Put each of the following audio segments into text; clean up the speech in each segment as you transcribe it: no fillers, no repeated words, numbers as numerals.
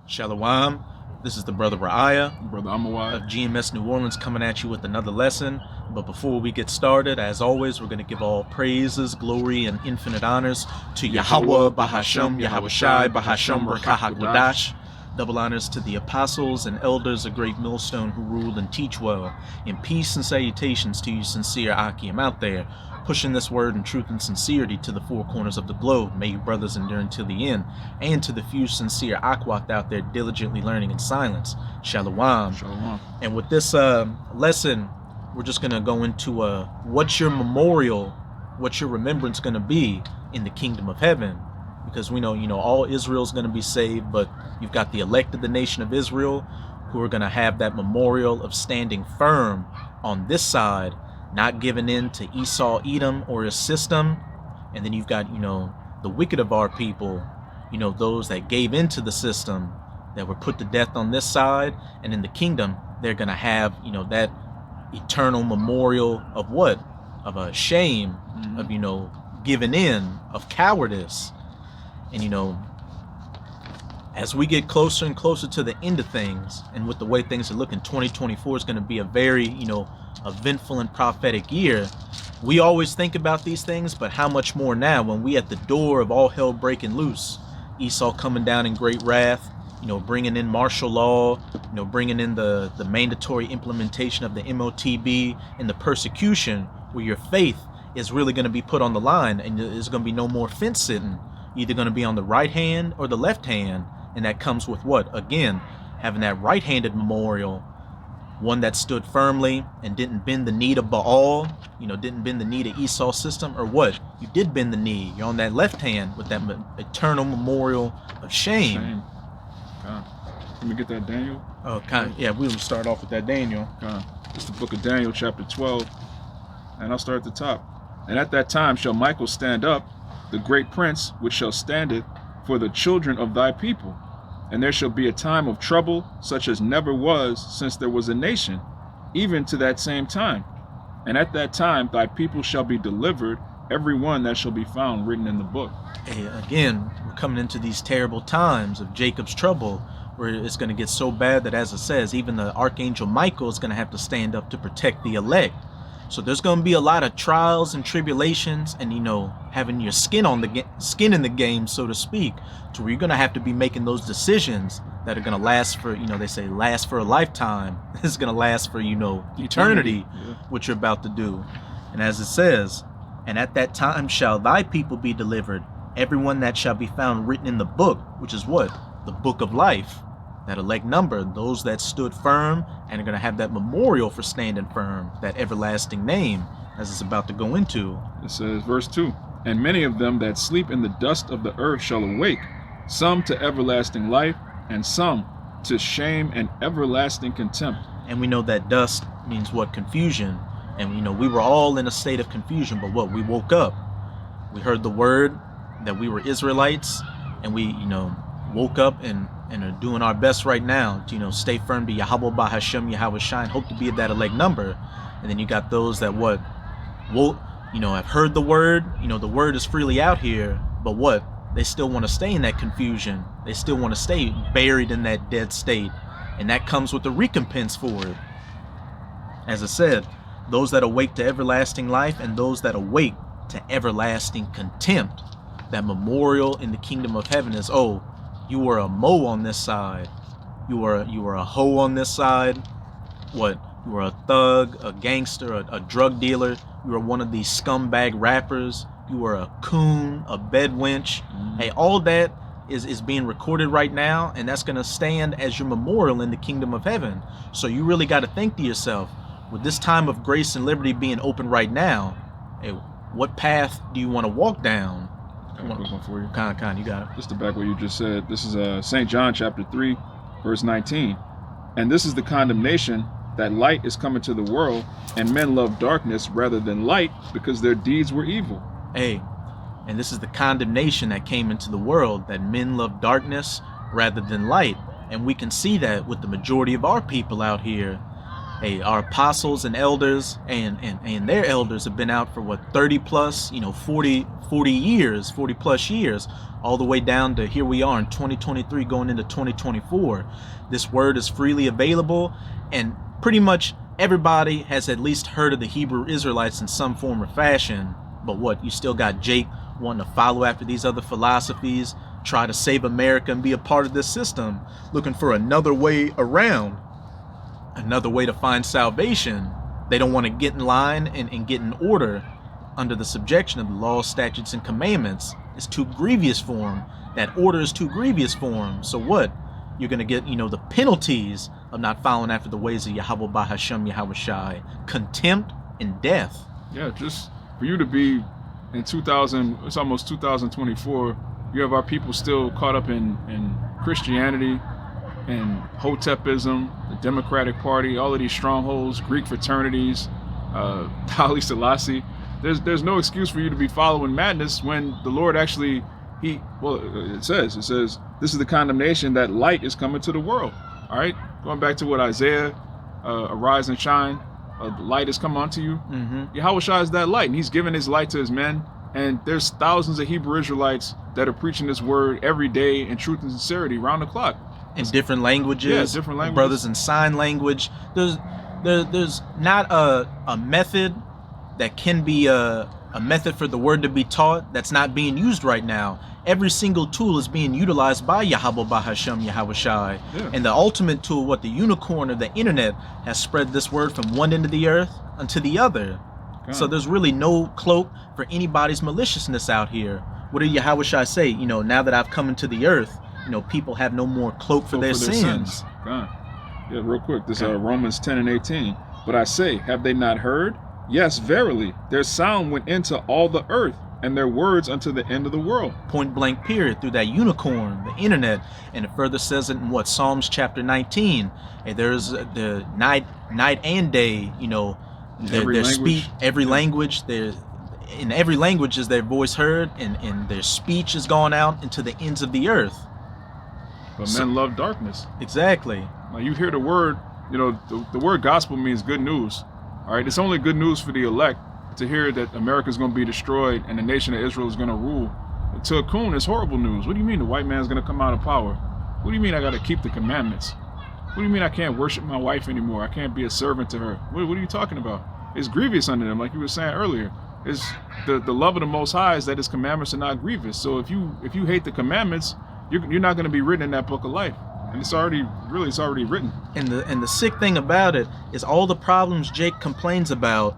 Shalawam. This is the brother Ra'aya Brother YAHAWAH of GMS New Orleans coming at you with another lesson. But before we get started, as always, we're going to give all praises, glory, and infinite honors to YAHAWAH, bahasham, YAHAWASHI, bahasham, Kodash. Double honors to the apostles and elders of great Millstone who rule and teach well. And peace and salutations to you sincere Akim out there, pushing this word in truth and sincerity to the four corners of the globe. May you brothers endure until the end. And to the few sincere Akwat out there diligently learning in silence. Shalawam. Shalawam. And with this lesson, we're just going to go into what's your memorial, what's your remembrance going to be in the kingdom of heaven. Because we know, all Israel's going to be saved, but you've got the elect of the nation of Israel who are going to have that memorial of standing firm on this side, not giving in to Esau, Edom, or his system. And then you've got, the wicked of our people, those that gave into the system, that were put to death on this side. And in the kingdom, they're going to have, that eternal memorial of what? Of a shame, of, giving in, of cowardice. And, as we get closer and closer to the end of things, and with the way things are looking, 2024 is going to be a very, eventful and prophetic year. We always think about these things, but how much more now when we at the door of all hell breaking loose? Esau coming down in great wrath, bringing in martial law, bringing in the mandatory implementation of the MOTB and the persecution where your faith is really going to be put on the line, and there's going to be no more fence sitting. Either going to be on the right hand or the left hand. And that comes with what? Again, having that right-handed memorial, one that stood firmly and didn't bend the knee to Baal, didn't bend the knee to Esau's system, or what? You did bend the knee. You're on that left hand with that eternal memorial of shame. God. Let me get that Daniel. Oh, yeah, we will start off with that Daniel. God. It's the book of Daniel, chapter 12. And I'll start at the top. And at that time shall Michael stand up, the great prince, which shall stand it for the children of thy people. And there shall be a time of trouble, such as never was since there was a nation, even to that same time. And at that time thy people shall be delivered, every one that shall be found written in the book. Hey, again, we're coming into these terrible times of Jacob's trouble, where it's going to get so bad that, as it says, even the archangel Michael is going to have to stand up to protect the elect. So there's going to be a lot of trials and tribulations, and having your skin in the game, so to speak, to where you're going to have to be making those decisions that are going to last for, they say last for a lifetime. It's going to last for, eternity, yeah. What you're about to do. And as it says, and at that time shall thy people be delivered, everyone that shall be found written in the book, which is what? The book of life. That elect number, those that stood firm and are going to have that memorial for standing firm, that everlasting name, as it's about to go into. It says, verse 2, and many of them that sleep in the dust of the earth shall awake, some to everlasting life, and some to shame and everlasting contempt. And we know that dust means what? Confusion. And we were all in a state of confusion, but what? We woke up. We heard the word that we were Israelites, and we, woke up and are doing our best right now to, stay firm to YAHAWAH, bahasham, YAHAWASHI, and hope to be at that elect number. And then you got those that what? Woke, have heard the word, the word is freely out here, but what? They still want to stay in that confusion. They still want to stay buried in that dead state. And that comes with a recompense for it. As I said, those that awake to everlasting life and those that awake to everlasting contempt. That memorial in the kingdom of heaven is, you were a mo on this side. You were a hoe on this side. What? You were a thug, a gangster, a drug dealer. You were one of these scumbag rappers. You were a coon, a bedwench. Hey, all that is being recorded right now, and that's going to stand as your memorial in the kingdom of heaven. So you really got to think to yourself, with this time of grace and liberty being open right now, hey, what path do you want to walk down? Got a quick one for you. Con, you got it. Just to back what you just said. This is St. John chapter 3, verse 19. And this is the condemnation, that light is coming to the world, and men love darkness rather than light, because their deeds were evil. Hey, and this is the condemnation that came into the world, that men love darkness rather than light. And we can see that with the majority of our people out here. Hey, our apostles and elders and their elders have been out for what, 30 plus, 40 years, 40 plus years, all the way down to here we are in 2023 going into 2024. This word is freely available, and pretty much everybody has at least heard of the Hebrew Israelites in some form or fashion. But what, you still got Jake wanting to follow after these other philosophies, try to save America and be a part of this system, looking for another way around, another way to find salvation. They don't want to get in line and get in order under the subjection of the laws, statutes, and commandments. It's too grievous for them. That order is too grievous for them. So what? You're going to get, the penalties of not following after the ways of Yahawah, bahasham, YAHAWASHI, contempt and death. Yeah, just for you to be in 2000, it's almost 2024, you have our people still caught up in Christianity and Hotepism, the Democratic Party, all of these strongholds, Greek fraternities, Haile Selassie. There's no excuse for you to be following madness when the Lord actually, it says, this is the condemnation that light is coming to the world. All right, going back to what Isaiah, arise and shine, the light has come onto you. Yahawashi is that light, and he's given his light to his men. And there's thousands of Hebrew Israelites that are preaching this word every day in truth and sincerity, round the clock. In different languages. Yeah, different languages. Brothers in sign language. There's not a method that can be a method for the word to be taught that's not being used right now. Every single tool is being utilized by Yahawah, bahasham, YAHAWASHI. Yeah. And the ultimate tool, the unicorn of the internet, has spread this word from one end of the earth unto the other. God. So there's really no cloak for anybody's maliciousness out here. What did Yahawashi say? Now that I've come into the earth, people have no more cloak for their sins. God. Yeah, real quick. This Romans 10 and 18. But I say, have they not heard? Yes, verily, their sound went into all the earth, and their words unto the end of the world. Point blank period, through that unicorn, the internet. And it further says it in Psalms chapter 19. And there's the night and day, their speech, every language, in every language is their voice heard, and their speech has gone out into the ends of the earth. But men love darkness. Exactly. Now you hear the word, the word gospel means good news. All right, it's only good news for the elect to hear that America is going to be destroyed and the nation of Israel is going to rule. To a coon, it's horrible news. What do you mean the white man's going to come out of power? What do you mean I got to keep the commandments? What do you mean I can't worship my wife anymore? I can't be a servant to her? What are you talking about? It's grievous unto them, like you were saying earlier. It's the love of the Most High is that His commandments are not grievous. So if you hate the commandments, you're not going to be written in that book of life. And it's already written. And the sick thing about it is all the problems Jake complains about,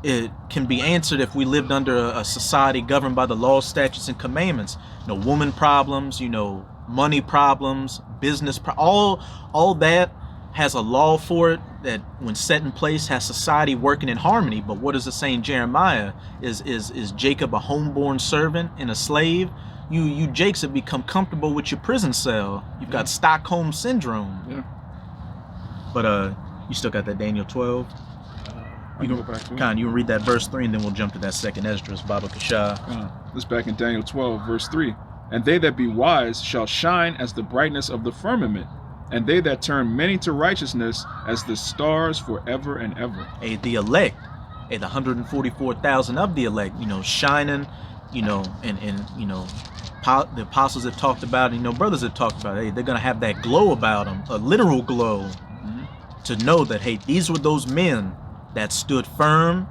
it can be answered if we lived under a society governed by the laws, statutes, and commandments. Woman problems, money problems, business, all that has a law for it that, when set in place, has society working in harmony. But what does it say in Jeremiah? Is Jacob a homeborn servant and a slave? You Jakes have become comfortable with your prison cell. You've got Stockholm syndrome. Yeah. But you still got that Daniel 12. You can read that verse 3, and then we'll jump to that second Esdras, Baba Kasha. This back in Daniel 12, verse 3. And they that be wise shall shine as the brightness of the firmament, and they that turn many to righteousness as the stars forever and ever. The elect, the 144,000 of the elect, shining, the apostles have talked about it, brothers have talked about it. They're going to have that glow about them, a literal glow, to know that, these were those men that stood firm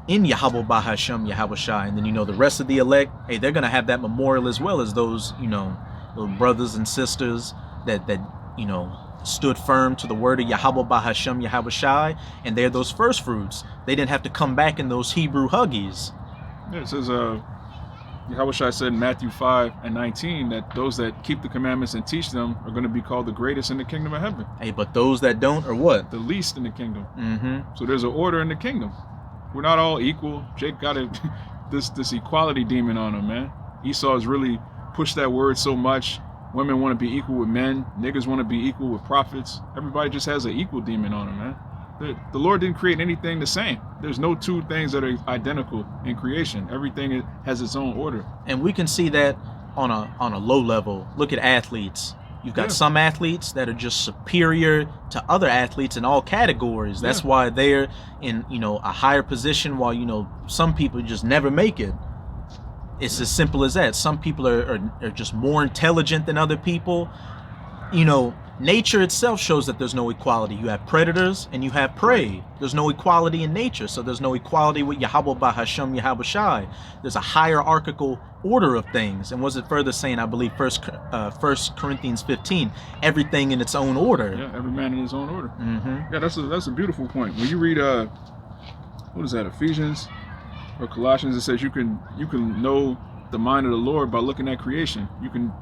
in Yahawah, bahasham, YAHAWASHI. And then, the rest of the elect, they're going to have that memorial as well as those, those brothers and sisters that stood firm to the word of Yahawah, bahasham, YAHAWASHI. And they're those first fruits. They didn't have to come back in those Hebrew huggies. Yeah, it says, Yahawashi said in Matthew 5 and 19 that those that keep the commandments and teach them are going to be called the greatest in the kingdom of heaven. But those that don't are what? The least in the kingdom. So there's an order in the kingdom. We're not all equal. Jake got this equality demon on him, man. Esau has really pushed that word so much. Women want to be equal with men. Niggas want to be equal with prophets. Everybody just has an equal demon on them, man. The Lord didn't create anything the same. There's no two things that are identical in creation. Everything has its own order. And we can see that on a low level. Look at athletes. You've got Yeah. some athletes that are just superior to other athletes in all categories. That's Yeah. why they're in, a higher position, while, some people just never make it. It's as simple as that. Some people are just more intelligent than other people. Nature itself shows that there's no equality. You have predators and you have prey. There's no equality in nature, so there's no equality with YAHAWAH, bahasham, YAHAWASHI. There's a hierarchical order of things. And was it further saying, I believe, First Corinthians 15, everything in its own order. Yeah, every man in his own order. Mm-hmm. Yeah, that's a beautiful point. When you read what is that, Ephesians or Colossians, it says you can know the mind of the Lord by looking at creation. You can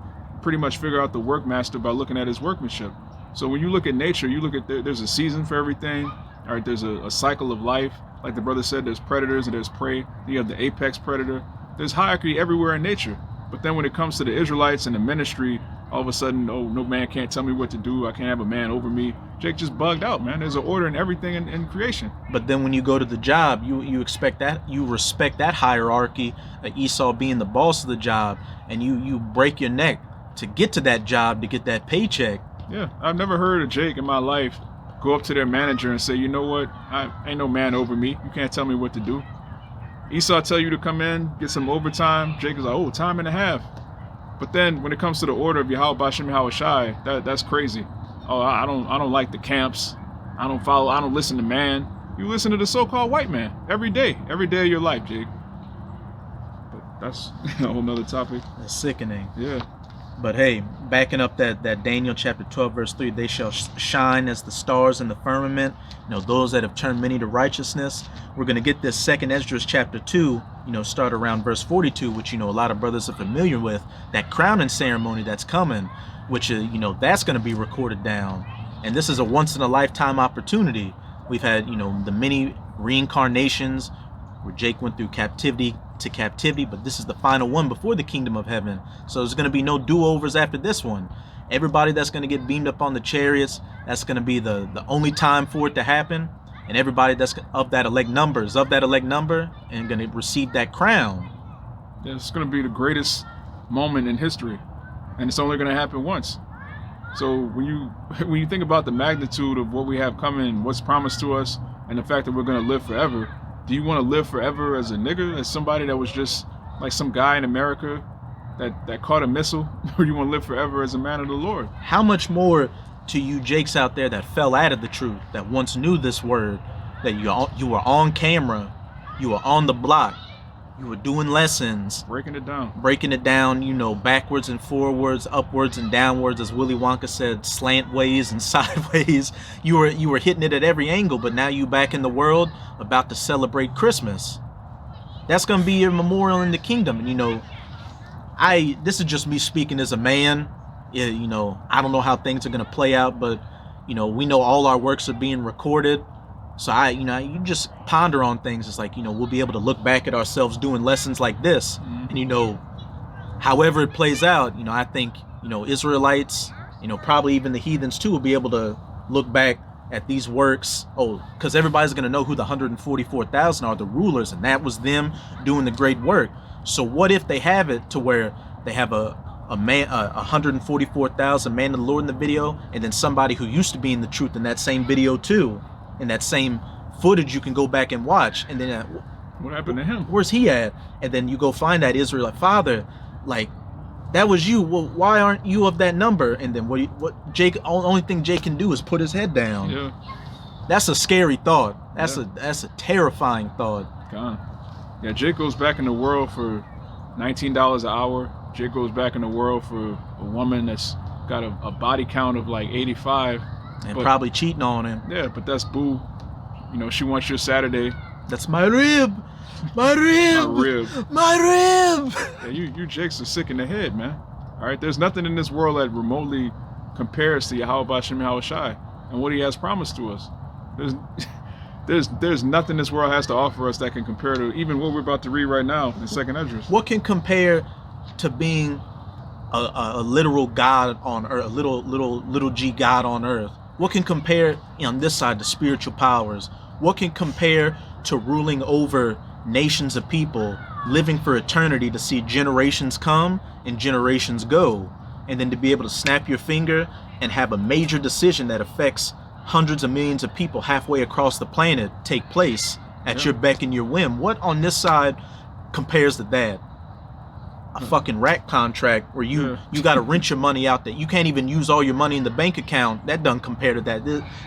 pretty much figure out the workmaster by looking at his workmanship. So when you look at nature, you look at there's a season for everything. All right, there's a cycle of life. Like the brother said, there's predators and there's prey. You have the apex predator. There's hierarchy everywhere in nature. But then when it comes to the Israelites and the ministry, all of a sudden, oh, no man can't tell me what to do. I can't have a man over me. Jake just bugged out, man. There's an order in everything in creation. But then when you go to the job, you expect that, you respect that hierarchy, Esau being the boss of the job, and you break your neck to get to that job, to get that paycheck. Yeah, I've never heard of Jake in my life go up to their manager and say, you know what, I ain't no man over me. You can't tell me what to do. Esau tell you to come in, get some overtime. Jake is like, oh, time and a half. But then when it comes to the order of Yahawah, bahasham, YAHAWASHI, that's crazy. Oh, I don't like the camps. I don't listen to man. You listen to the so-called white man every day of your life, Jake. But that's a whole nother topic. It's sickening. Yeah. But hey, backing up that Daniel chapter 12 verse 3, they shall shine as the stars in the firmament, those that have turned many to righteousness. We're going to get this second Esdras chapter 2, start around verse 42, which a lot of brothers are familiar with, that crowning ceremony that's coming, which is that's going to be recorded down. And this is a once in a lifetime opportunity. We've had the many reincarnations where Jake went through captivity to captivity, but this is the final one before the kingdom of heaven. So there's going to be no do-overs after this one. Everybody that's going to get beamed up on the chariots, that's going to be the only time for it to happen. And everybody that's of that elect number and going to receive that crown. Yeah, it's going to be the greatest moment in history, and it's only going to happen once. So when you think about the magnitude of what we have coming, what's promised to us, and the fact that we're going to live forever, do you want to live forever as a nigga, as somebody that was just like some guy in America that caught a missile, or do you want to live forever as a man of the Lord? How much more to you Jakes out there that fell out of the truth, that once knew this word, that you were on camera, you were on the block, you were doing lessons, breaking it down, backwards and forwards, upwards and downwards, as Willy Wonka said, slant ways and sideways. You were hitting it at every angle, but now you back in the world about to celebrate Christmas. That's gonna be your memorial in the kingdom. And this is just me speaking as a man. Yeah, I don't know how things are gonna play out, but we know all our works are being recorded. So you just ponder on things. It's like, we'll be able to look back at ourselves doing lessons like this. Mm-hmm. And, however it plays out, I think, Israelites, probably even the heathens too, will be able to look back at these works. Oh, because everybody's going to know who the 144,000 are, the rulers, and that was them doing the great work. So what if they have it to where they have a 144,000 man of the Lord in the video, and then somebody who used to be in the truth in that same video too? And that same footage you can go back and watch, and then what happened to him? Where's he at? And then you go find that Israelite father, like, that was you. Well, why aren't you of that number? And then what Jake? Only thing Jake can do is put his head down. Yeah, that's a scary thought. That's a terrifying thought. God. Yeah, Jake goes back in the world for $19 an hour. Jake goes back in the world for a woman that's got a body count of like 85. And probably cheating on him. Yeah, but that's boo. She wants your Saturday. That's my rib. My rib. My rib. My rib. Yeah, you Jakes are sick in the head, man. All right, there's nothing in this world that remotely compares to Yahawah, bahasham, YAHAWASHI and what he has promised to us. There's nothing this world has to offer us that can compare to even what we're about to read right now in second Esdras. What can compare to being a literal God on earth, a little G God on earth? What can compare on this side to spiritual powers? What can compare to ruling over nations of people, living for eternity to see generations come and generations go? and then to be able to snap your finger and have a major decision that affects hundreds of millions of people halfway across the planet take place at your beck and your whim. What on this side compares to that? A fucking rat contract where you got to rent your money out, that you can't even use all your money in the bank account. That doesn't compare to that.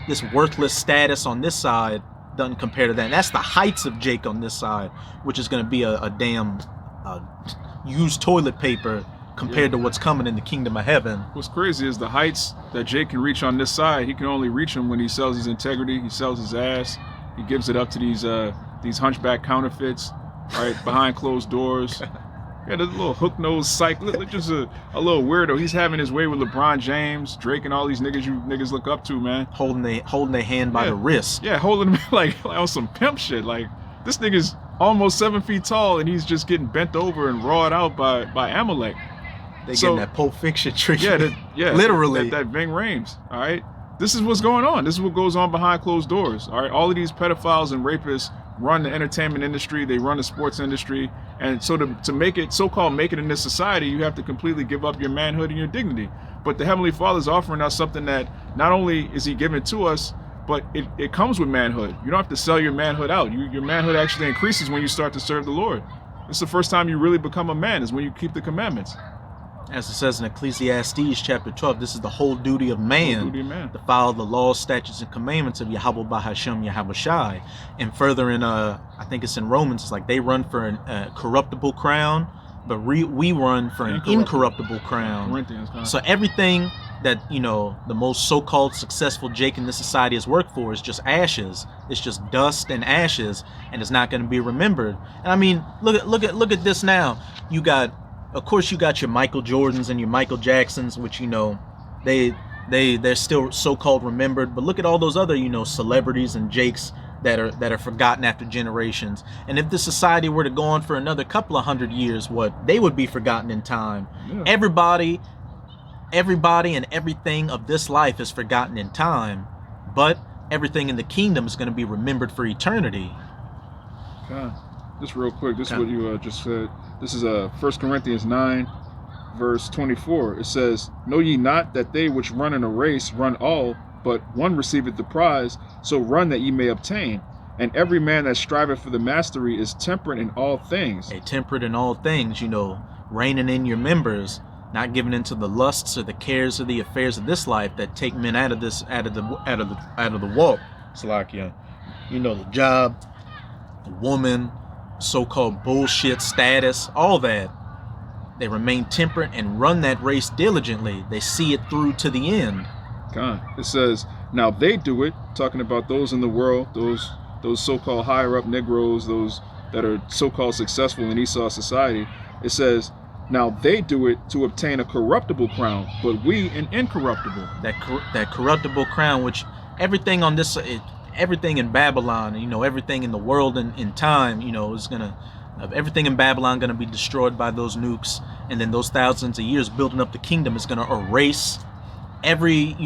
This worthless status on this side doesn't compare to that. And that's the heights of Jake on this side, which is going to be a damn used toilet paper compared to what's coming in the kingdom of heaven. What's crazy is the heights that Jake can reach on this side. He can only reach them when he sells his integrity. He sells his ass. He gives it up to these hunchback counterfeits, right, behind closed doors. Yeah, this little hook-nosed psych, just a little weirdo. He's having his way with LeBron James, Drake, and all these niggas you niggas look up to, man. Holding their hand by the wrist. Yeah, holding them like on some pimp shit. Like, this nigga's almost 7 feet tall, and he's just getting bent over and rawed out by Amalek. They getting that Pulp Fiction treatment. Yeah, literally. That Ving Rhames, all right? This is what's going on. This is what goes on behind closed doors, all right? All of these pedophiles and rapists run the entertainment industry. They run the sports industry. And so to make it, so-called make it in this society, you have to completely give up your manhood and your dignity. But the Heavenly Father is offering us something that not only is he giving to us, but it comes with manhood. You don't have to sell your manhood out. Your manhood actually increases when you start to serve the Lord. It's the first time you really become a man, is when you keep the commandments. As it says in Ecclesiastes chapter 12, this is the whole duty of man, to follow the laws, statutes, and commandments of YAHAWAH, bahasham, YAHAWASHI. And further in, I think it's in Romans, it's like they run for a corruptible crown, but we run for an incorruptible crown. So everything that, the most so-called successful Jake in this society has worked for is just ashes. It's just dust and ashes, and it's not going to be remembered. And I mean, look at this now. Of course, you got your Michael Jordans and your Michael Jacksons, which, they're still so-called remembered. But look at all those other, celebrities and Jakes that are forgotten after generations. And if this society were to go on for another couple of 100 years, they would be forgotten in time. Yeah. Everybody and everything of this life is forgotten in time, but everything in the kingdom is going to be remembered for eternity. God. Just real quick, this is what you just said. This is 1 Corinthians 9, verse 24. It says, "Know ye not that they which run in a race run all, but one receiveth the prize? So run that ye may obtain. And every man that striveth for the mastery is temperate in all things." Temperate in all things, reigning in your members, not giving into the lusts or the cares or the affairs of this life that take men out of the walk. It's like, the job, the woman, so-called bullshit status, all that. They remain temperate and run that race diligently. They see it through to the end. God, it says, now they do it, talking about those in the world, those so-called higher up Negroes, those that are so-called successful in Esau society. It says, now they do it to obtain a corruptible crown, but we an incorruptible. That corruptible crown, which everything on this, everything in Babylon, everything in the world and in time, everything in Babylon going to be destroyed by those nukes, and then those thousands of years building up the kingdom is going to erase every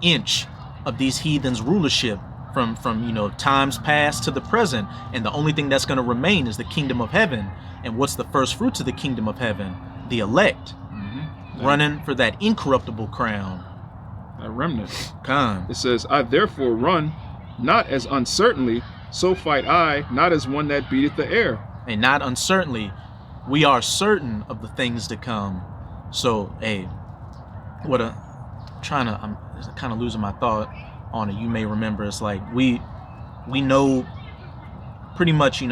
inch of these heathens' rulership from times past to the present, and the only thing that's going to remain is the kingdom of heaven. And what's the first fruits of the kingdom of heaven? The elect, running for that incorruptible crown, that remnant. It says, I therefore run, not as uncertainly, so fight I, not as one that beateth the air. And not uncertainly, we are certain of the things to come. So, I'm kind of losing my thought on it. You may remember, it's like we know pretty much,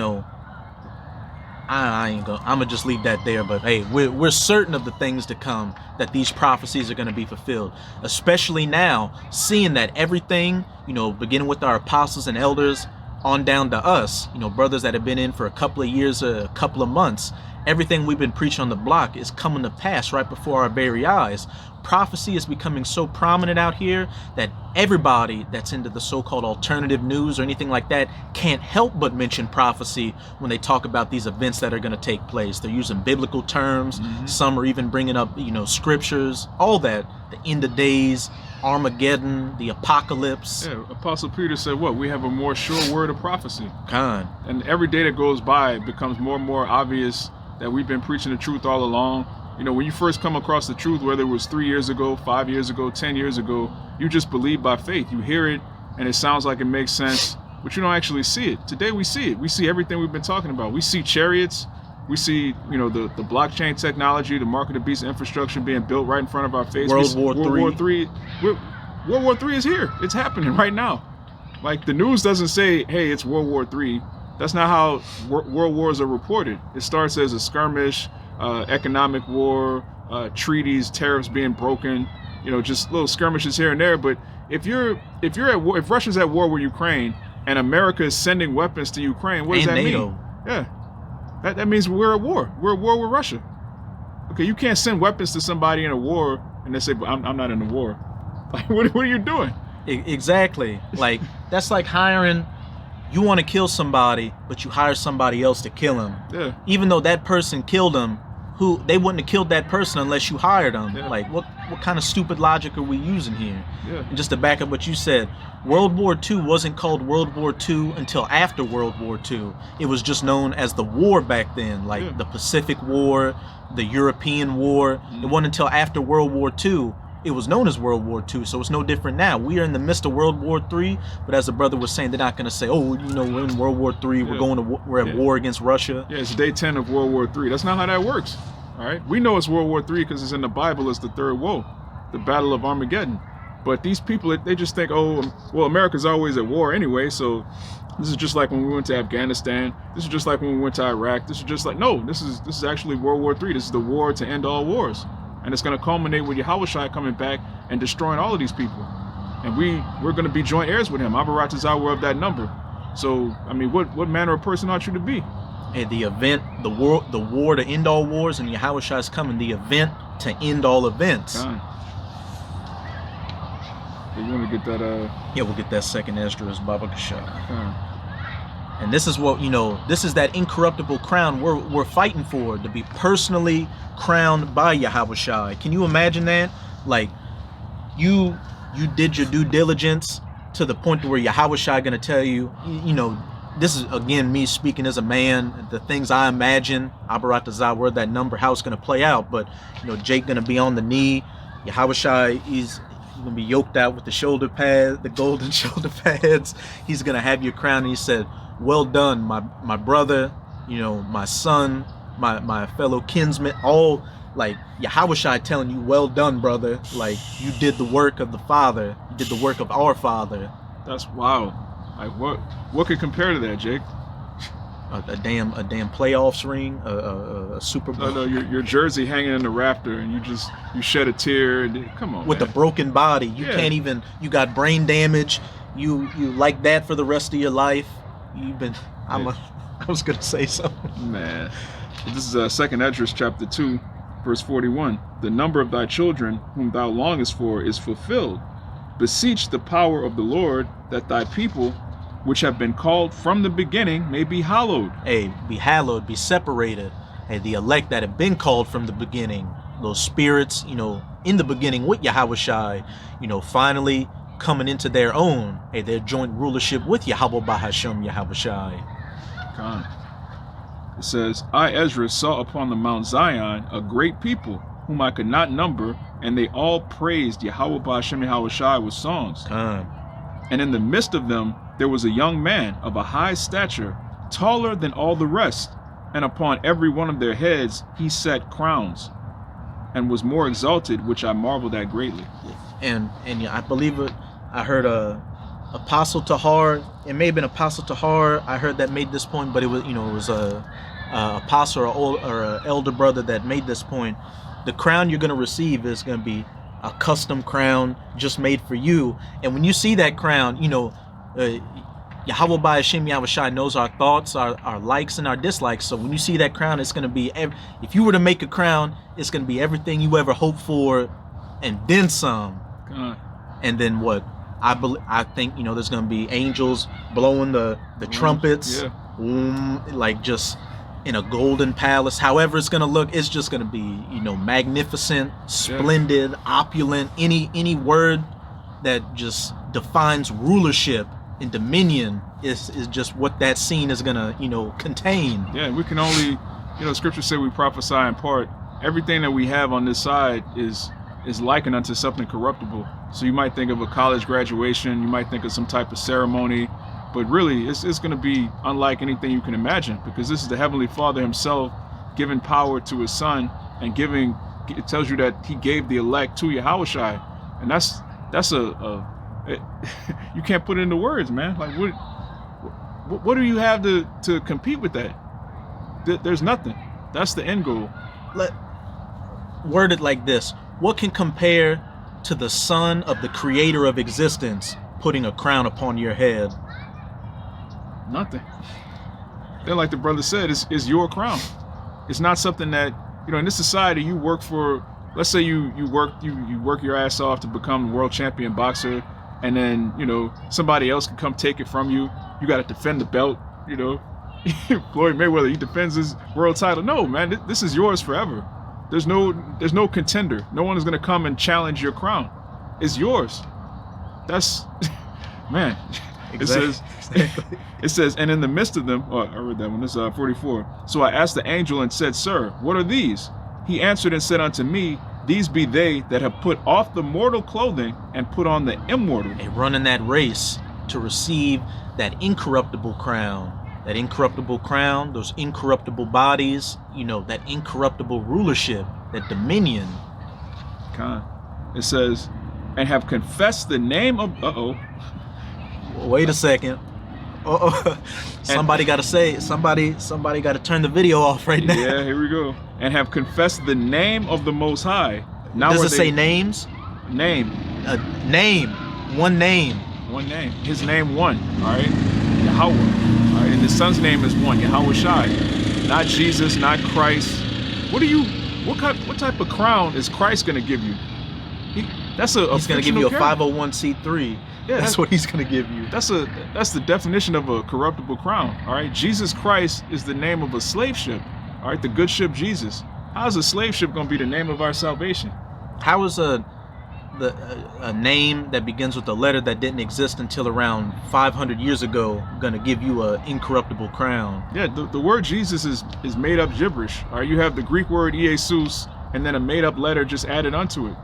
I'm gonna just leave that there, but hey, we're certain of the things to come, that these prophecies are going to be fulfilled, especially now, seeing that everything, beginning with our apostles and elders on down to us, brothers that have been in for a couple of years, a couple of months, everything we've been preaching on the block is coming to pass right before our very eyes. Prophecy is becoming so prominent out here that everybody that's into the so-called alternative news or anything like that can't help but mention prophecy when they talk about these events that are going to take place. They're using biblical terms. Some are even bringing up, scriptures, all that. The end of days, Armageddon, the apocalypse. Yeah, Apostle Peter said what? We have a more sure word of prophecy. And every day that goes by, it becomes more and more obvious that we've been preaching the truth all along. You know, when you first come across the truth, whether it was 3 years ago, 5 years ago, 10 years ago, you just believe by faith. You hear it and it sounds like it makes sense, but you don't actually see it. Today we see it. We see everything we've been talking about. We see chariots. We see, you know, the blockchain technology, the mark of the beast infrastructure being built right in front of our face. World War III. World War III is here. It's happening right now. Like, the news doesn't say, hey, it's World War III. That's not how world wars are reported. It starts as a skirmish, economic war, treaties, tariffs being broken, you know, just little skirmishes here and there. But if Russia's at war with Ukraine and America is sending weapons to Ukraine, what does that mean? Yeah. That means we're at war. We're at war with Russia. Okay, you can't send weapons to somebody in a war and they say, but I'm not in the war. Like, what are you doing? Exactly. Like, that's like hiring, you want to kill somebody, but you hire somebody else to kill him. Yeah. Even though that person killed him, they wouldn't have killed that person unless you hired them. Yeah. Like, what kind of stupid logic are we using here? Yeah. And just to back up what you said, World War II wasn't called World War II until after World War II. It was just known as the war back then, like the Pacific War, the European War. It wasn't until after World War II it was known as World War II, so it's no different now. We are in the midst of World War III, but as the brother was saying, they're not going to say, oh, you know, we're in World War III, we're at war against Russia. Yeah, it's day 10 of World War III. That's not how that works. All right, we know it's World War III because it's in the Bible as the third woe, the Battle of Armageddon. But these people, they just think, oh, well, America's always at war anyway, so this is just like when we went to Afghanistan. This is just like when we went to Iraq. This is just like, no, this is actually World War III. This is the war to end all wars. And it's going to culminate with YAHAWASHI coming back and destroying all of these people. And we're going to be joint heirs with him. We're of that number. So, I mean, what manner of person ought you to be? And the event, the war to end all wars, and YAHAWASHI is coming, the event to end all events. God. You want to get that? Yeah, we'll get that second Esdras Baba Kasha. And this is what, you know, this is that incorruptible crown we're fighting for, to be personally crowned by YAHAWASHI. Can you imagine that? Like, you did your due diligence to the point where YAHAWASHI gonna tell you, you know, this is again me speaking as a man, the things I imagine, Abarat where that number, how it's gonna play out. But you know, Jake gonna be on the knee, YAHAWASHI he's gonna be yoked out with the shoulder pad, the golden shoulder pads. He's gonna have your crown, and he said, well done, my brother, you know, my son, my fellow kinsmen, all like YAHAWASHI telling you, well done, brother. Like, you did the work of the Father, you did the work of our Father. That's wild. Like, what could compare to that, Jake? A damn playoffs ring, a Super Bowl. No, your jersey hanging in the rafter, and you shed a tear. And come on, with man. a broken body, you can't even. You got brain damage. You like that for the rest of your life. You've been. I was gonna say something. Man, this is 2 Esdras chapter 2, verse 41. The number of thy children whom thou longest for is fulfilled. Beseech the power of the Lord, that thy people, which have been called from the beginning, may be hallowed. Hey, be hallowed, be separated. Hey, the elect that have been called from the beginning, those spirits, you know, in the beginning with YAHAWASHI, you know, finally coming into their own. Hey, their joint rulership with YAHWAH bahasham YAHAWASHI. God. It says, I, Ezra, saw upon the Mount Zion a great people, whom I could not number, and they all praised YAHWAH bahasham YAHAWASHI with songs. God. And in the midst of them there was a young man of a high stature, taller than all the rest, and upon every one of their heads he set crowns, and was more exalted, which I marveled at greatly. And I believe it. I heard Apostle Tahar. It may have been Apostle Tahar. I heard that made this point, but it was a apostle or an elder brother that made this point. The crown you're going to receive is going to be a custom crown just made for you. And when you see that crown, you know, YAHWAH bahasham YAHAWASHI knows our thoughts, our likes and our dislikes. So when you see that crown, it's going to be, if you were to make a crown, it's going to be everything you ever hoped for and then some. And then what? I think, you know, there's going to be angels blowing the trumpets, like just in a golden palace. However it's going to look, it's just going to be, you know, magnificent, splendid, opulent. Any word that just defines rulership and dominion is just what that scene is going to, you know, contain. Yeah, we can only, you know, scriptures say we prophesy in part everything that we have on this side is likened unto something corruptible. So you might think of a college graduation, you might think of some type of ceremony, but really it's going to be unlike anything you can imagine, because this is the Heavenly Father himself giving power to his son, and it tells you that he gave the elect to Yahawashi. And that's you can't put it into words, man. Like what do you have to compete with that? There's nothing. That's the end goal. Word it like this: what can compare to the son of the creator of existence putting a crown upon your head? Nothing. Then, like the brother said, it's your crown. It's not something that, in this society you work for. Let's say you work your ass off to become a world champion boxer, and then somebody else can come take it from you. You got to defend the belt. Floyd Mayweather, he defends his world title. No, man, this is yours forever. There's no contender. No one is gonna come and challenge your crown. It's yours. That's man. Exactly. It says, and in the midst of them, I read that one. This is 44. So I asked the angel and said, Sir, what are these? He answered and said unto me, These be they that have put off the mortal clothing and put on the immortal. They run in that race to receive that incorruptible crown. That incorruptible crown, those incorruptible bodies, that incorruptible rulership, that dominion. It says, and have confessed the name of, Wait a second. Somebody got to turn the video off right now. Yeah, here we go. And have confessed the name of the Most High. Now does it say names? Name. Name. One name. One name. His name one. All right. Yahawah. All right. And the son's name is one. YAHAWASHI. Not Jesus. Not Christ. What type of crown is Christ going to give you? He's going to give you a 501c3. Yeah, that's what he's going to give you. That's the definition of a corruptible crown. All right. Jesus Christ is the name of a slave ship. All right. The good ship Jesus. How is a slave ship going to be the name of our salvation? How is a name that begins with a letter that didn't exist until around 500 years ago going to give you an incorruptible crown? Yeah, the word Jesus is made up gibberish. All right, you have the Greek word Jesus and then a made up letter just added onto it.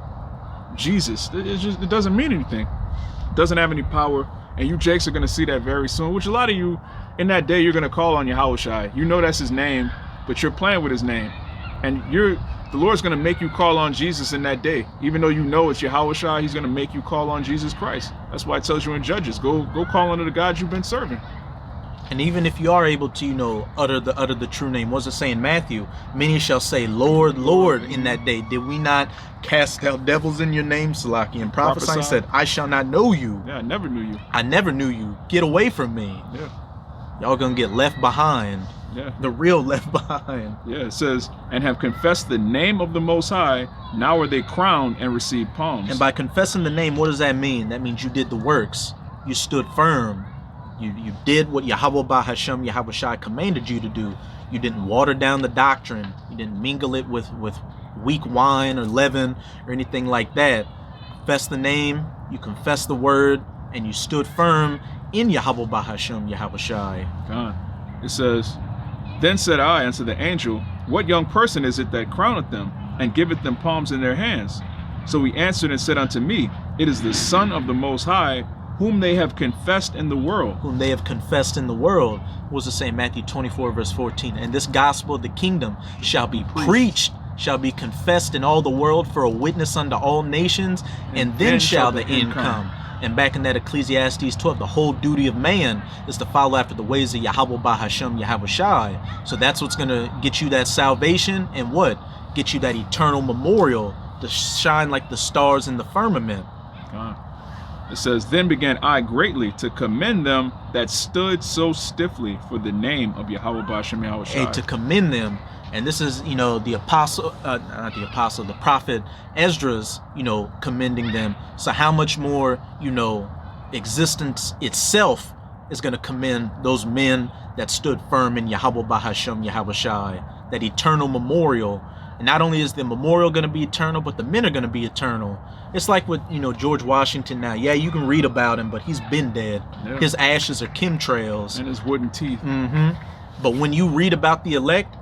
Jesus, it doesn't mean anything. It doesn't have any power, and you Jakes are going to see that very soon, which a lot of you in that day you're going to call on Yahawashi. That's his name, but you're playing with his name, and the Lord's going to make you call on Jesus in that day. Even though it's Yahawashi, he's going to make you call on Jesus Christ. That's why it tells you in Judges, go call on the God you've been serving. And even if you are able to, utter the true name, what's it say in Matthew? Many shall say, Lord, Lord, in that day. Did we not cast out devils in your name, Salaki? And prophesying said, I shall not know you. Yeah, I never knew you. I never knew you. Get away from me. Yeah. Y'all gonna get left behind. Yeah. The real left behind. Yeah, it says, and have confessed the name of the Most High, now are they crowned and receive palms. And by confessing the name, what does that mean? That means you did the works. You stood firm. You did what Yahawah bahasham YAHAWASHI commanded you to do. You didn't water down the doctrine. You didn't mingle it with weak wine or leaven or anything like that. Confess the name, you confess the word, and you stood firm in Yahawah bahasham YAHAWASHI. God. It says, Then said I unto the angel, What young person is it that crowneth them, and giveth them palms in their hands? So he answered and said unto me, It is the Son of the Most High, whom they have confessed in the world. Whom they have confessed in the world. What was it say in Matthew 24 verse 14? And this gospel of the kingdom shall be preached, shall be confessed in all the world for a witness unto all nations, and then shall the end come. And back in that Ecclesiastes 12, the whole duty of man is to follow after the ways of Yahawah bahasham YAHAWASHI. So that's what's going to get you that salvation, and what? Get you that eternal memorial to shine like the stars in the firmament. It says, Then began I greatly to commend them that stood so stiffly for the name of Yahawah bahasham YAHAWASHI. Hey, to commend them. And this is, the prophet Esdras, commending them. So how much more, existence itself is going to commend those men that stood firm in Yahawah bahasham YAHAWASHI, that eternal memorial. And not only is the memorial going to be eternal, but the men are going to be eternal. It's like with, George Washington now. Yeah, you can read about him, but he's been dead. Yeah. His ashes are chemtrails. And his wooden teeth. But when you read about the elect,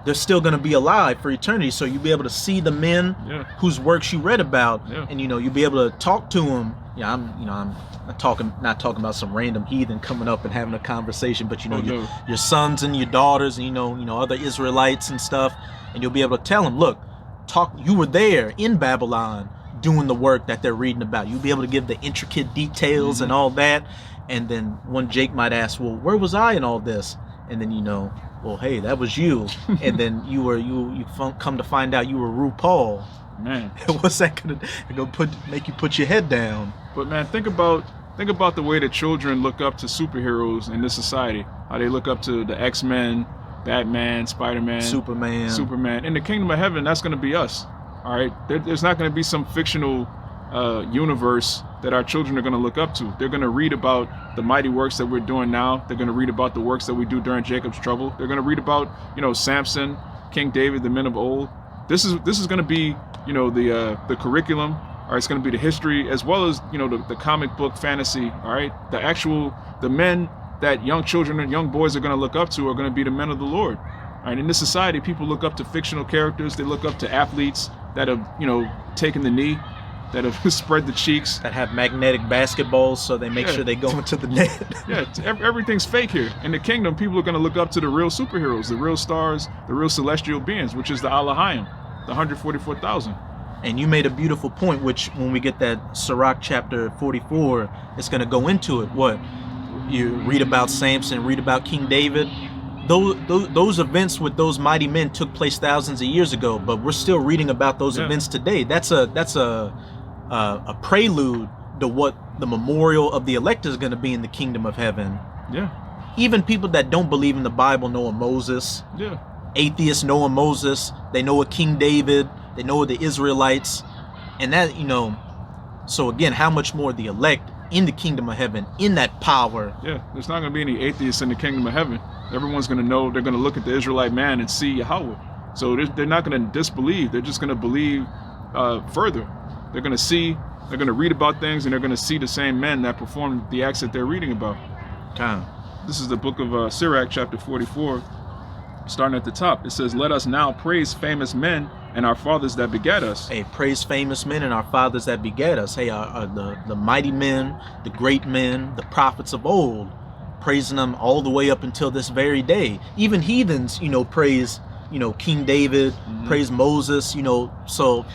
they're still going to be alive for eternity. So you'll be able to see the men whose works you read about, and you'll be able to talk to them. Yeah, I'm not talking about some random heathen coming up and having a conversation, but your sons and your daughters, and other Israelites and stuff, and you'll be able to tell them, look, you were there in Babylon doing the work that they're reading about. You'll be able to give the intricate details and all that. And then one Jake might ask, well, where was I in all this? And then well, hey, that was you. And then you come to find out you were RuPaul. Man, what's that gonna make you put your head down? But man, think about the way that children look up to superheroes in this society. How they look up to the X-Men, Batman, Spider-Man, Superman. In the kingdom of heaven, that's going to be us. All right, there's not going to be some fictional universe that our children are going to look up to. They're going to read about the mighty works that we're doing now. They're going to read about the works that we do during Jacob's trouble. They're going to read about Samson, King David, the men of old. This is going to be the curriculum. All right, it's going to be the history as well as the comic book fantasy. All right, the men that young children and young boys are going to look up to are going to be the men of the Lord. All right, in this society, people look up to fictional characters. They look up to athletes that have taken the knee, that have spread the cheeks, that have magnetic basketballs, so they make sure they go into the net. Everything's fake here. In the kingdom, people are going to look up to the real superheroes, the real stars, the real celestial beings, which is the Halalyam, the 144,000. And you made a beautiful point, which when we get that Sirach chapter 44, it's going to go into it. What? You read about Samson, read about King David. Those events with those mighty men took place thousands of years ago, but we're still reading about those events today. That's a prelude to what the memorial of the elect is going to be in the kingdom of heaven. Yeah. Even people that don't believe in the Bible know a Moses. Yeah. Atheists know a Moses. They know a King David. They know the Israelites. And that, so again, how much more the elect in the kingdom of heaven, in that power. Yeah, there's not going to be any atheists in the kingdom of heaven. Everyone's going to know, they're going to look at the Israelite man and see YAHAWAH. So they're not going to disbelieve. They're just going to believe further. They're going to see, they're going to read about things, and they're going to see the same men that performed the acts that they're reading about. This is the book of Sirach, chapter 44, starting at the top. It says, let us now praise famous men and our fathers that begat us. Hey, praise famous men and our fathers that begat us. Hey, the mighty men, the great men, the prophets of old, praising them all the way up until this very day. Even heathens, praise, King David, praise Moses, So,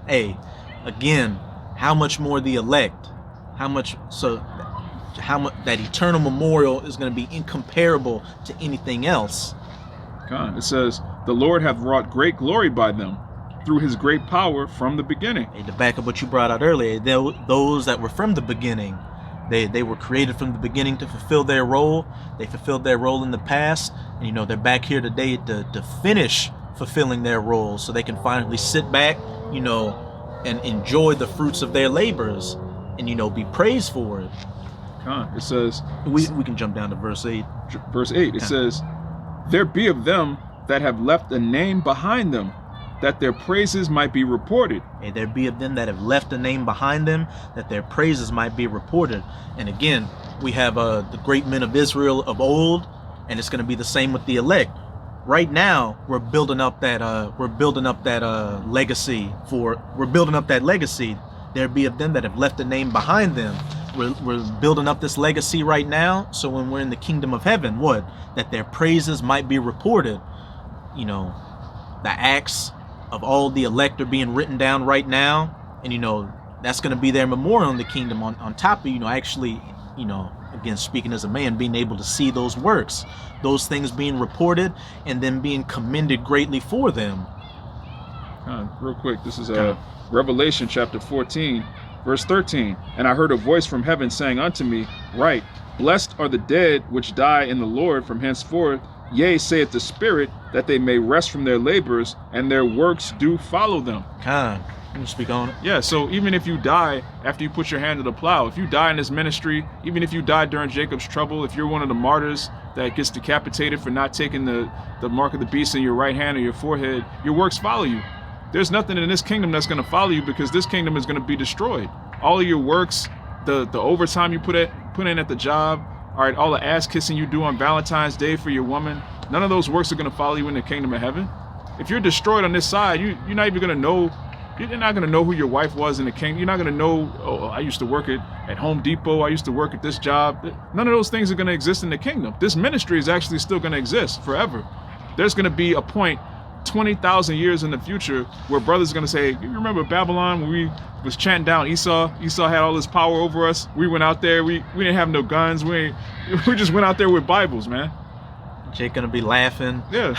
hey, again, how much more the elect? How much that eternal memorial is going to be incomparable to anything else. It says, the Lord hath wrought great glory by them through his great power from the beginning. Hey, to back up what you brought out earlier, those that were from the beginning, they were created from the beginning to fulfill their role. They fulfilled their role in the past, and they're back here today to finish fulfilling their role, so they can finally sit back, and enjoy the fruits of their labors, and be praised for it. It says, we can jump down to verse 8. Verse 8, it says, there be of them that have left a name behind them, that their praises might be reported. Hey, there be of them that have left a name behind them, that their praises might be reported. And again, we have the great men of Israel of old, and it's going to be the same with the elect. Right now, we're building up that legacy. There be of them that have left a name behind them. We're building up this legacy right now, so when we're in the kingdom of heaven, that their praises might be reported. The acts of all the elect are being written down right now, and that's going to be their memorial in the kingdom, on top of actually, again, speaking as a man, being able to see those works, those things being reported, and then being commended greatly for them. Real quick, this is Revelation chapter 14, verse 13. And I heard a voice from heaven saying unto me, write, blessed are the dead which die in the Lord from henceforth. Yea, saith the Spirit, that they may rest from their labors, and their works do follow them. Can you speak on it? Yeah, so even if you die after you put your hand to the plow, if you die in this ministry, even if you die during Jacob's trouble, if you're one of the martyrs that gets decapitated for not taking the mark of the beast in your right hand or your forehead, your works follow you. There's nothing in this kingdom that's going to follow you, because this kingdom is going to be destroyed. All of your works, the overtime you put in at the job, all right, all the ass kissing you do on Valentine's Day for your woman, none of those works are going to follow you in the kingdom of heaven. if you're destroyed on this side, you're not even gonna know. You're not gonna know who your wife was in the kingdom. You're not gonna know. Oh, I used to work at Home Depot. I used to work at this job. None of those things are gonna exist in the kingdom. This ministry is actually still gonna exist forever. There's gonna be a point 20,000 years in the future where brothers are gonna say, you remember Babylon when we was chanting down Esau? Esau had all this power over us. We went out there. We didn't have no guns. We just went out there with Bibles, man. Jake gonna be laughing. Yeah,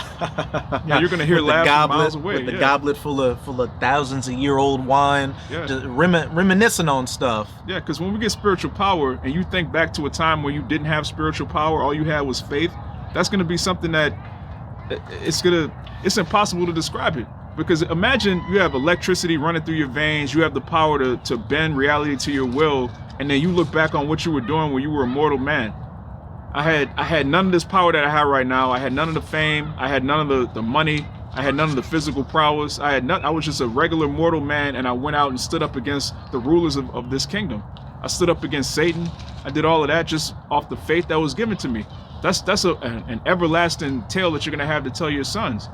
yeah. You're gonna hear laughing miles away. With the goblet full of thousands of year old wine. Yeah. Just reminiscing on stuff. Yeah, because when we get spiritual power, and you think back to a time where you didn't have spiritual power, all you had was faith. That's gonna be something that it's impossible to describe it. Because imagine you have electricity running through your veins, you have the power to bend reality to your will, and then you look back on what you were doing when you were a mortal man. I had none of this power that I have right now. I had none of the fame. I had none of the money. I had none of the physical prowess. I was just a regular mortal man, and I went out and stood up against the rulers of this kingdom. I stood up against Satan. I did all of that just off the faith that was given to me. That's an everlasting tale that you're gonna have to tell your sons.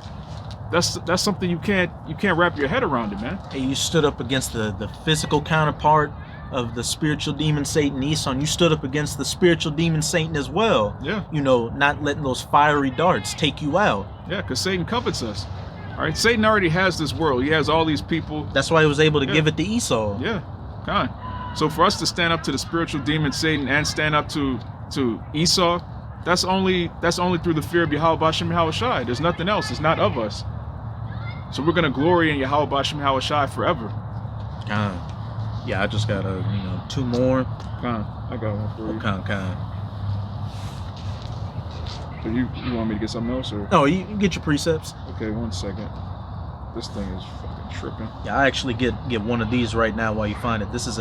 That's something you can't wrap your head around it, man. Hey, you stood up against the physical counterpart of the spiritual demon Satan, Esau. You stood up against the spiritual demon Satan as well. Yeah. You know, not letting those fiery darts take you out. Yeah, because Satan covets us. All right, Satan already has this world. He has all these people. That's why he was able to give it to Esau. Yeah, kind. So for us to stand up to the spiritual demon Satan and stand up to Esau, that's only through the fear of Yahawah, bahasham, YAHAWASHI. There's nothing else. It's not of us. So we're gonna glory in Yahawah, bahasham, YAHAWASHI forever. Yeah, I just got 2 more. I got one for you. Kind. So you want me to get something else, or? No, you get your precepts. Okay, 1 second. This thing is fucking tripping. Yeah, I actually get one of these right now while you find it. This is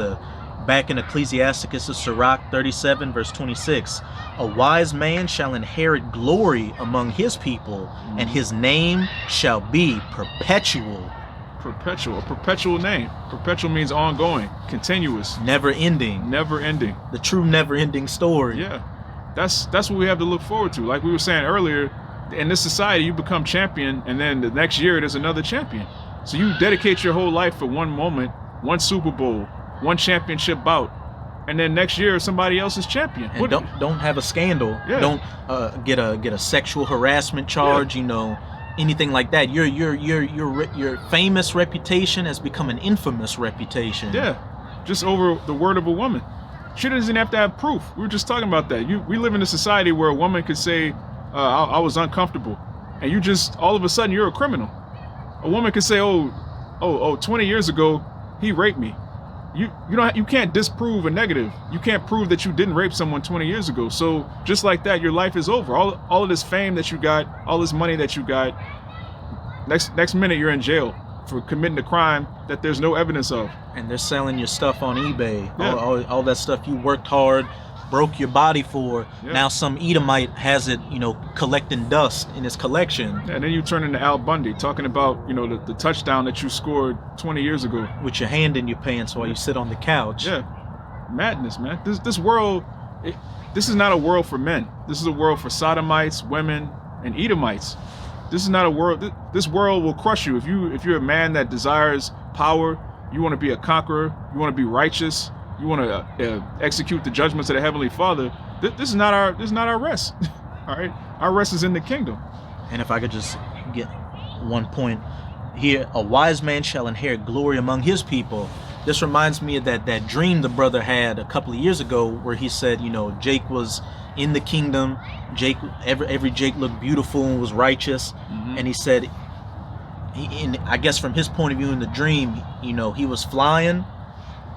back in Ecclesiasticus of Sirach 37 verse 26. A wise man shall inherit glory among his people, and his name shall be perpetual. Perpetual, a perpetual name. Perpetual means ongoing, continuous, never ending. Never ending. The true never ending story. Yeah. That's what we have to look forward to. Like we were saying earlier, in this society you become champion, and then the next year there's another champion. So you dedicate your whole life for one moment, one Super Bowl, one championship bout, and then next year somebody else is champion. And don't have a scandal. Yeah. Don't get a sexual harassment charge. Yeah. Anything like that. Your famous reputation has become an infamous reputation. Yeah, just over the word of a woman. She doesn't have to have proof. We were just talking about that. We live in a society where a woman could say, I was uncomfortable, and you just all of a sudden you're a criminal. A woman could say, 20 years ago he raped me. You can't disprove a negative. You can't prove that you didn't rape someone 20 years ago. So just like that, your life is over. All of this fame that you got, all this money that you got, next minute you're in jail for committing a crime that there's no evidence of. And they're selling your stuff on eBay. Yeah. All that stuff you worked hard, broke your body for. Yeah. Now some Edomite has it, collecting dust in his collection. Yeah, and then you turn into Al Bundy talking about, the touchdown that you scored 20 years ago. With your hand in your pants while you sit on the couch. Yeah, madness, man. This world, this is not a world for men. This is a world for sodomites, women, and Edomites. This is not a world. This world will crush you if you're a man that desires power. You want to be a conqueror. You want to be righteous. You want to execute the judgments of the Heavenly Father. This is not our rest. All right, our rest is in the kingdom. And if I could just get one point here, a wise man shall inherit glory among his people. This reminds me of that dream the brother had a couple of years ago, where he said, Jake was in the kingdom. Every Jake looked beautiful and was righteous. Mm-hmm. And he said, I guess from his point of view in the dream, he was flying.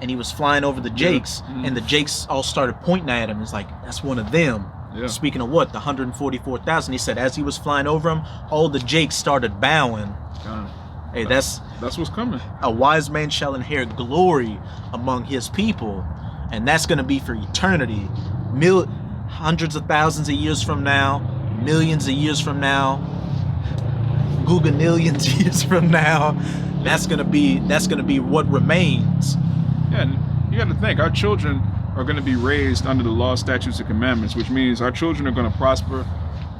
And he was flying over the Jakes, Mm-hmm. and the Jakes all started pointing at him. It's like, that's one of them. Yeah. Speaking of what, the 144,000. He said as he was flying over him, all the Jakes started bowing. Hey, that's what's coming. A wise man shall inherit glory among his people, and that's going to be for eternity. Hundreds of thousands of years from now, millions of years from now, Googanillions of years from now. That's gonna be what remains. Yeah, and you got to think, our children are going to be raised under the law, statutes, and commandments, which means our children are going to prosper.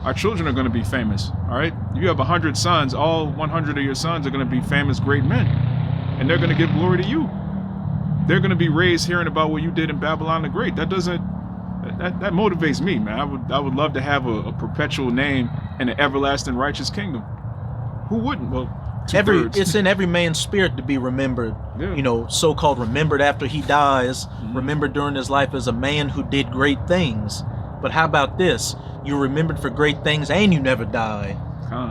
Our children are going to be famous. All right. You have 100 sons. All 100 of your sons are going to be famous great men, and they're going to give glory to you. They're going to be raised hearing about what you did in Babylon the Great. That motivates me, man. I would love to have a perpetual name in an everlasting righteous kingdom. Who wouldn't? Well, it's in every man's spirit to be remembered. Yeah. So-called remembered after he dies, remembered during his life as a man who did great things. But how about this? You're remembered for great things and you never die.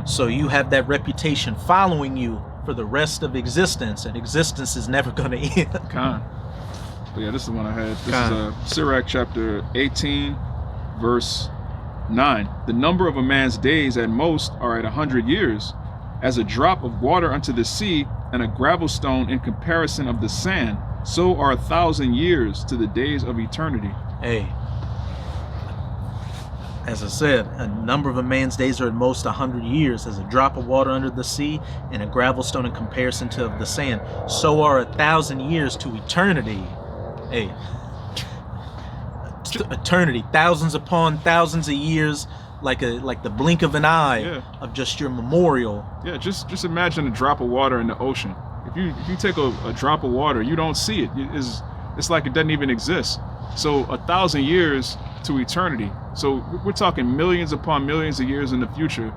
So you have that reputation following you for the rest of existence, and existence is never going to end. But yeah, this is the one I had. This is Sirach chapter 18, verse 9. The number of a man's days at most are at 100 years, as a drop of water unto the sea, and a gravel stone in comparison of the sand. So are 1,000 years to the days of eternity. Hey, as I said, a number of a man's days are at most 100 years, as a drop of water under the sea, and a gravel stone in comparison to the sand. So are 1,000 years to eternity. Hey, eternity, thousands upon thousands of years, like the blink of an eye of just your memorial. Yeah, just imagine a drop of water in the ocean. If you take a drop of water, you don't see it. It's like it doesn't even exist. So 1,000 years to eternity. So we're talking millions upon millions of years in the future.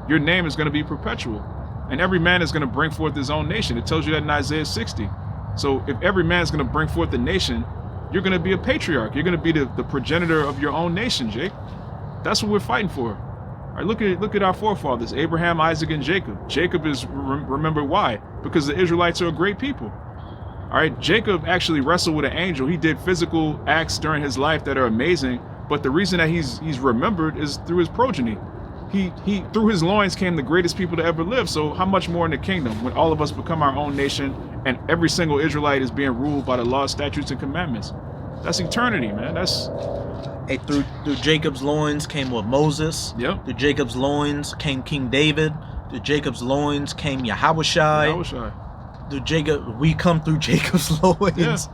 Your name is going to be perpetual, and every man is going to bring forth his own nation. It tells you that in Isaiah 60. So if every man is going to bring forth a nation, you're going to be a patriarch. You're going to be the progenitor of your own nation, Jake. That's what we're fighting for. All right, look at our forefathers, Abraham, Isaac, and Jacob. Jacob is remember why? Because the Israelites are a great people. All right, Jacob actually wrestled with an angel. He did physical acts during his life that are amazing, but the reason that he's remembered is through his progeny. He through his loins came the greatest people to ever live. So how much more in the kingdom when all of us become our own nation and every single Israelite is being ruled by the laws, statutes, and commandments? That's eternity, man. That's through Jacob's loins came Moses. Yep. Through Jacob's loins came King David. Through Jacob's loins came YAHAWASHI. Through Jacob, we come through Jacob's loins.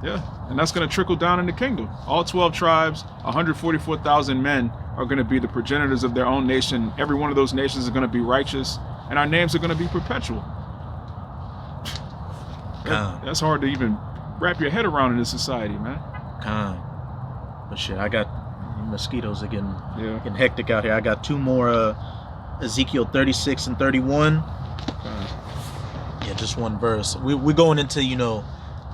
Yeah, and that's going to trickle down in the kingdom. All 12 tribes, 144,000 men are going to be the progenitors of their own nation. Every one of those nations is going to be righteous, and our names are going to be perpetual. That's hard to even wrap your head around in this society, man. But shit, I got mosquitoes are getting hectic out here. I got two more, Ezekiel 36 and 31. Yeah, just one verse. We're going into,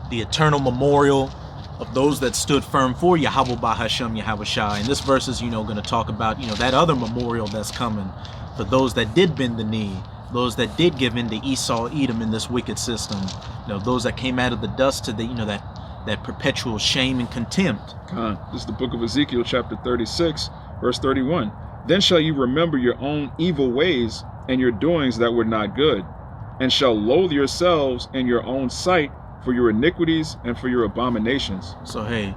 the eternal memorial of those that stood firm for Yahawah, bahasham, YAHAWASHI. And this verse is, going to talk about, that other memorial that's coming for those that did bend the knee, those that did give in to Esau, Edom in this wicked system, those that came out of the dust to the, that perpetual shame and contempt. This is the book of Ezekiel, chapter 36, verse 31. Then shall you remember your own evil ways and your doings that were not good, and shall loathe yourselves in your own sight for your iniquities and for your abominations. So hey,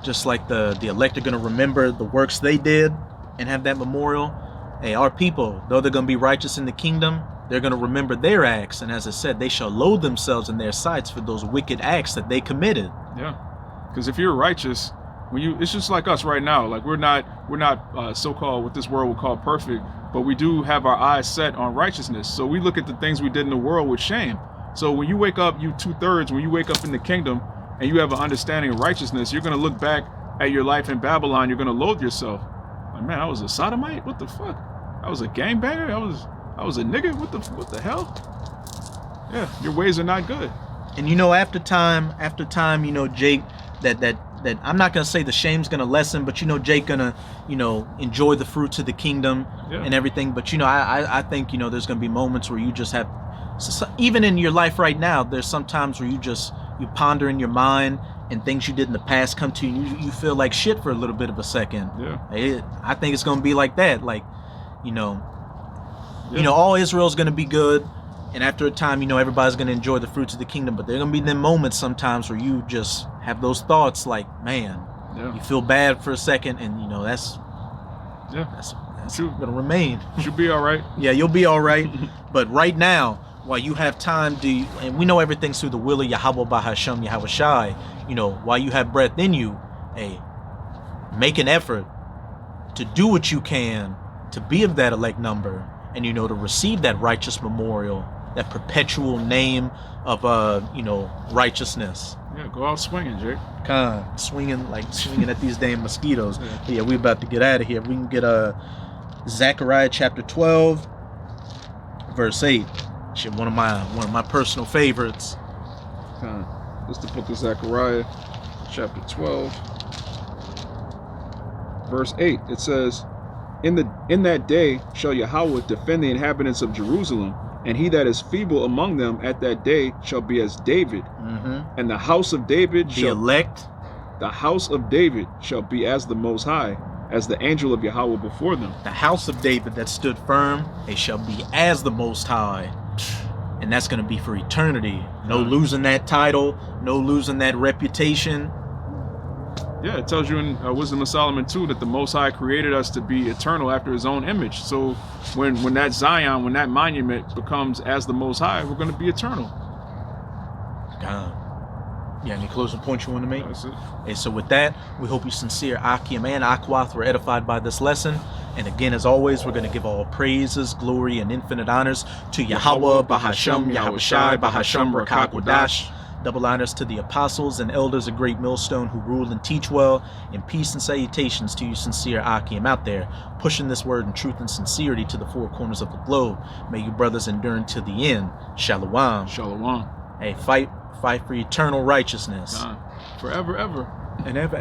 just like the elect are going to remember the works they did and have that memorial, hey, our people, though they're going to be righteous in the kingdom, they're going to remember their acts, and as I said, they shall loathe themselves in their sights for those wicked acts that they committed. Yeah, because if you're righteous, it's just like us right now. Like we're not so-called what this world would call perfect, but we do have our eyes set on righteousness. So we look at the things we did in the world with shame. So when you wake up, you 2/3, when you wake up in the kingdom and you have an understanding of righteousness, you're going to look back at your life in Babylon. You're going to loathe yourself. Like, man, I was a sodomite. What the fuck? I was a gangbanger. I was a nigga. What the hell? Yeah, your ways are not good. And after time, Jake, that I'm not gonna say the shame's gonna lessen, but Jake gonna enjoy the fruits of the kingdom and everything. But I think there's gonna be moments where you just have, even in your life right now, there's some times where you ponder in your mind and things you did in the past come to you. You feel like shit for a little bit of a second. Yeah. I think it's gonna be like that. Like, all Israel's gonna be good. And after a time, everybody's going to enjoy the fruits of the kingdom. But there are going to be them moments sometimes where you just have those thoughts like, man, you feel bad for a second. And, that's going to remain. You'll be all right. Yeah, you'll be all right. But right now, while you have time and we know everything's through the will of Yahawah, bahasham, YAHAWASHI, while you have breath in you, hey, make an effort to do what you can to be of that elect number, and to receive that righteous memorial, that perpetual name of righteousness. Yeah, go out swinging, Jake. Swinging at these damn mosquitoes. Yeah, we about to get out of here. We can get Zechariah chapter 12, verse 8. Shit, one of my personal favorites. This is the book of Zechariah, chapter 12, verse 8. It says, In that day shall Yahawah defend the inhabitants of Jerusalem, and he that is feeble among them at that day shall be as David, and the house of David the house of David shall be as the Most High, as the angel of Yahawah before them. The house of David that stood firm, it shall be as the Most High. And that's going to be for eternity. No losing that title, no losing that reputation. Yeah, it tells you in Wisdom of Solomon too that the Most High created us to be eternal after His own image. So when that Zion, when that monument becomes as the Most High, we're going to be eternal. God. Yeah, any closing points you want to make? That's it. Okay, so with that, we hope you sincere Akim and Akwath were edified by this lesson. And again, as always, we're going to give all praises, glory, and infinite honors to Yahawah, bahasham, YAHAWASHI, bahasham, Rakakwadash. Double honors to the apostles and elders of Great Millstone who rule and teach well, and peace and salutations to you sincere Akim out there, pushing this word in truth and sincerity to the four corners of the globe. May you brothers endure to the end. Shalawam. Shalawam. Hey, fight for eternal righteousness. Forever, ever. And ever.